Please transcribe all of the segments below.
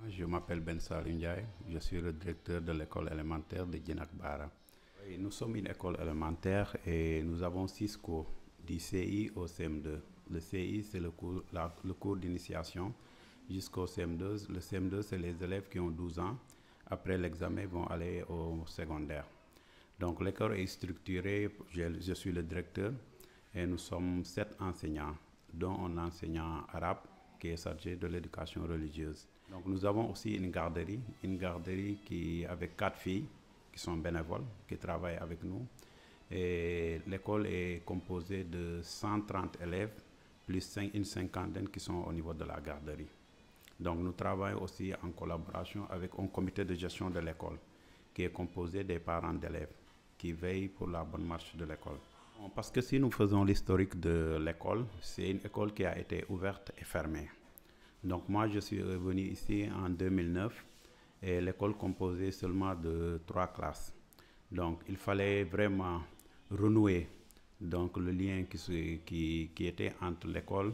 Je m'appelle Ben Salim Ndiaye, je suis le directeur de l'école élémentaire de Djinak Bara. Oui, nous sommes une école élémentaire et nous avons 6 cours, du CI au CM2. Le CI, c'est le cours d'initiation jusqu'au CM2. Le CM2, c'est les élèves qui ont 12 ans. Après l'examen, ils vont aller au secondaire. Donc l'école est structurée, je suis le directeur et nous sommes 7 enseignants, dont un enseignant arabe qui est chargé de l'éducation religieuse. Donc nous avons aussi une garderie qui, avec 4 filles qui sont bénévoles, qui travaillent avec nous. Et l'école est composée de 130 élèves, plus une cinquantaine qui sont au niveau de la garderie. Donc nous travaillons aussi en collaboration avec un comité de gestion de l'école qui est composé des parents d'élèves qui veillent pour la bonne marche de l'école. Parce que si nous faisons l'historique de l'école, c'est une école qui a été ouverte et fermée. Donc moi je suis venu ici en 2009 et l'école composée seulement de 3 classes. Donc il fallait vraiment renouer donc, le lien qui était entre l'école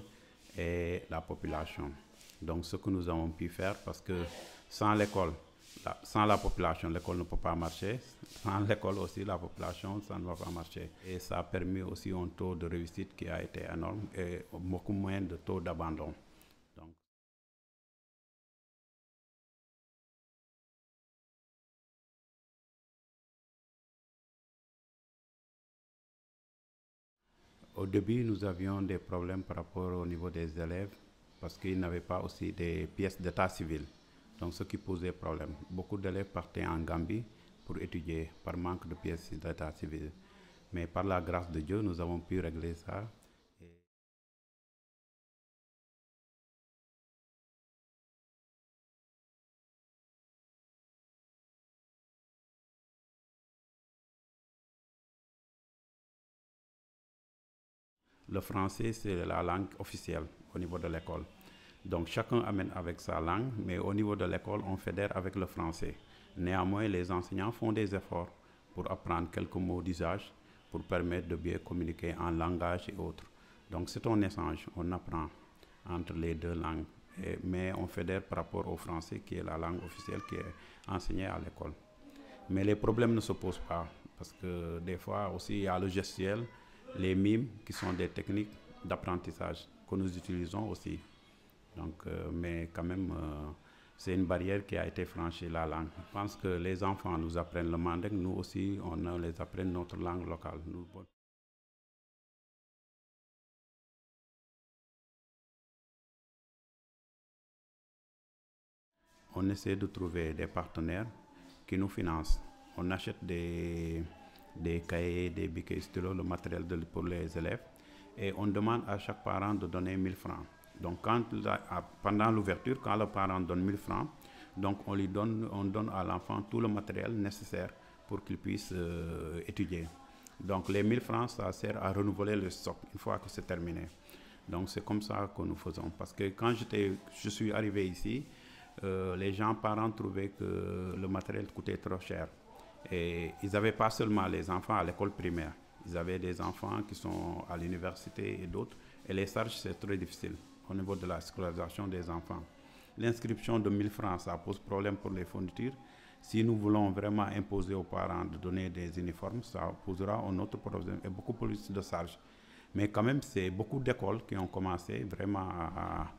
et la population. Donc ce que nous avons pu faire, parce que sans l'école, sans la population, l'école ne peut pas marcher. Sans l'école aussi, la population, ça ne va pas marcher. Et ça a permis aussi un taux de réussite qui a été énorme et beaucoup moins de taux d'abandon. Donc, au début, nous avions des problèmes par rapport au niveau des élèves parce qu'ils n'avaient pas aussi des pièces d'état civil. Donc, ce qui posait problème. Beaucoup d'élèves partaient en Gambie pour étudier par manque de pièces d'état civil. Mais par la grâce de Dieu, nous avons pu régler ça. Le français, c'est la langue officielle au niveau de l'école. Donc chacun amène avec sa langue, mais au niveau de l'école, on fédère avec le français. Néanmoins, les enseignants font des efforts pour apprendre quelques mots d'usage, pour permettre de bien communiquer en langage et autres. Donc c'est un échange, on apprend entre les deux langues, mais on fédère par rapport au français qui est la langue officielle qui est enseignée à l'école. Mais les problèmes ne se posent pas parce que des fois aussi il y a le gestuel, les mimes qui sont des techniques d'apprentissage que nous utilisons aussi. Donc, mais quand même, c'est une barrière qui a été franchie, la langue. Je pense que les enfants nous apprennent le mandingue, nous aussi, on les apprend notre langue locale. On essaie de trouver des partenaires qui nous financent. On achète des cahiers, des bics et stylos, le matériel pour les élèves. Et on demande à chaque parent de donner 1 000 francs. Donc pendant l'ouverture, quand le parent donne 1 000 francs, donc on donne à l'enfant tout le matériel nécessaire pour qu'il puisse étudier. Donc les 1 000 francs, ça sert à renouveler le stock une fois que c'est terminé. Donc c'est comme ça que nous faisons. Parce que quand je suis arrivé ici, les gens, parents, trouvaient que le matériel coûtait trop cher. Et ils n'avaient pas seulement les enfants à l'école primaire, ils avaient des enfants qui sont à l'université et d'autres. Et les charges, c'est très difficile au niveau de la scolarisation des enfants. L'inscription de 1 000 francs, ça pose problème pour les fournitures. Si nous voulons vraiment imposer aux parents de donner des uniformes, ça posera un autre problème et beaucoup plus de charges. Mais quand même, c'est beaucoup d'écoles qui ont commencé vraiment à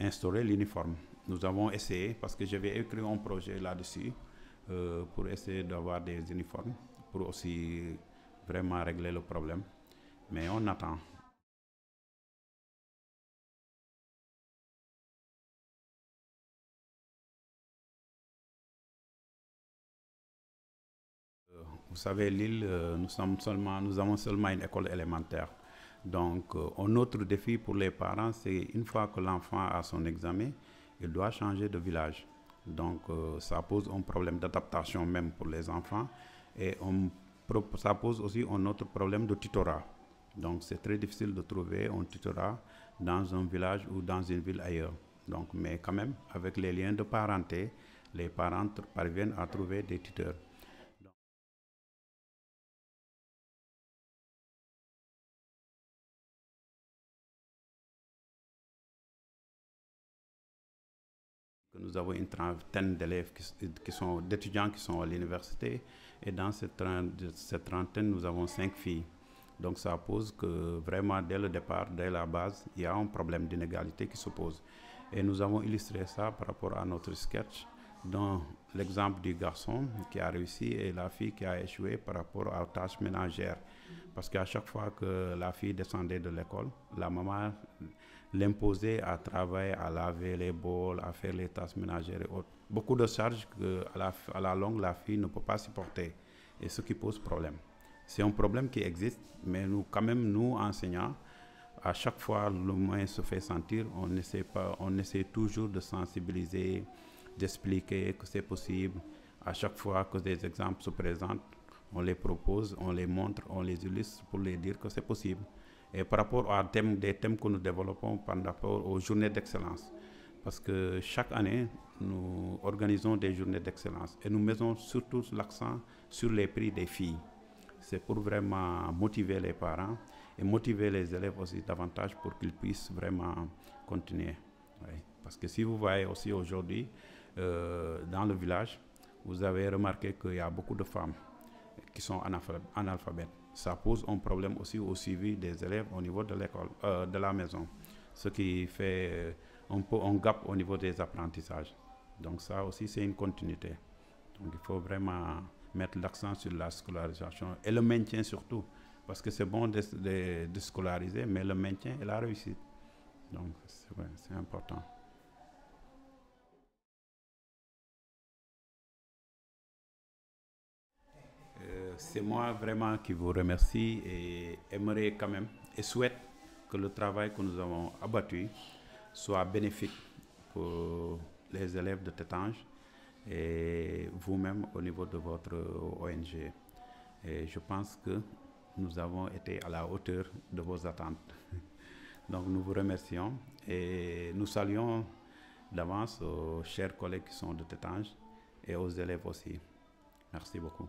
instaurer l'uniforme. Nous avons essayé, parce que j'avais écrit un projet là-dessus, pour essayer d'avoir des uniformes, pour aussi vraiment régler le problème. Mais on attend. Vous savez, l'île, nous avons seulement une école élémentaire. Donc, un autre défi pour les parents, c'est une fois que l'enfant a son examen, il doit changer de village. Donc, ça pose un problème d'adaptation même pour les enfants. Et ça pose aussi un autre problème de tutorat. Donc, c'est très difficile de trouver un tutorat dans un village ou dans une ville ailleurs. Donc, mais quand même, avec les liens de parenté, les parents parviennent à trouver des tuteurs. Nous avons une trentaine d'élèves d'étudiants qui sont à l'université, et dans cette trentaine, nous avons 5 filles. Donc ça pose que vraiment dès le départ, dès la base, il y a un problème d'inégalité qui se pose. Et nous avons illustré ça par rapport à notre sketch, dans l'exemple du garçon qui a réussi et la fille qui a échoué par rapport aux tâches ménagères. Parce qu'à chaque fois que la fille descendait de l'école, la maman l'imposait à travailler, à laver les bols, à faire les tâches ménagères et autres. Beaucoup de charges qu'à la longue, la fille ne peut pas supporter, et ce qui pose problème. C'est un problème qui existe, mais nous, quand même, nous, enseignants, à chaque fois le moyen se fait sentir, on essaie toujours de sensibiliser, d'expliquer que c'est possible. À chaque fois que des exemples se présentent, on les propose, on les montre, on les illustre pour les dire que c'est possible. Et par rapport des thèmes que nous développons par rapport aux journées d'excellence, parce que chaque année, nous organisons des journées d'excellence et nous mettons surtout l'accent sur les prix des filles. C'est pour vraiment motiver les parents et motiver les élèves aussi davantage pour qu'ils puissent vraiment continuer. Oui. Parce que si vous voyez aussi aujourd'hui, dans le village, vous avez remarqué qu'il y a beaucoup de femmes qui sont analphabètes. Ça pose un problème aussi au suivi des élèves au niveau de l'école, de la maison, ce qui fait un peu un gap au niveau des apprentissages. Donc ça aussi, c'est une continuité. Donc il faut vraiment mettre l'accent sur la scolarisation et le maintien surtout, parce que c'est bon de scolariser, mais le maintien et la réussite. Donc c'est important. C'est moi vraiment qui vous remercie et aimerais quand même et souhaite que le travail que nous avons abattu soit bénéfique pour les élèves de Tétange et vous-même au niveau de votre ONG. Et je pense que nous avons été à la hauteur de vos attentes. Donc nous vous remercions et nous saluons d'avance aux chers collègues qui sont de Tétange et aux élèves aussi. Merci beaucoup.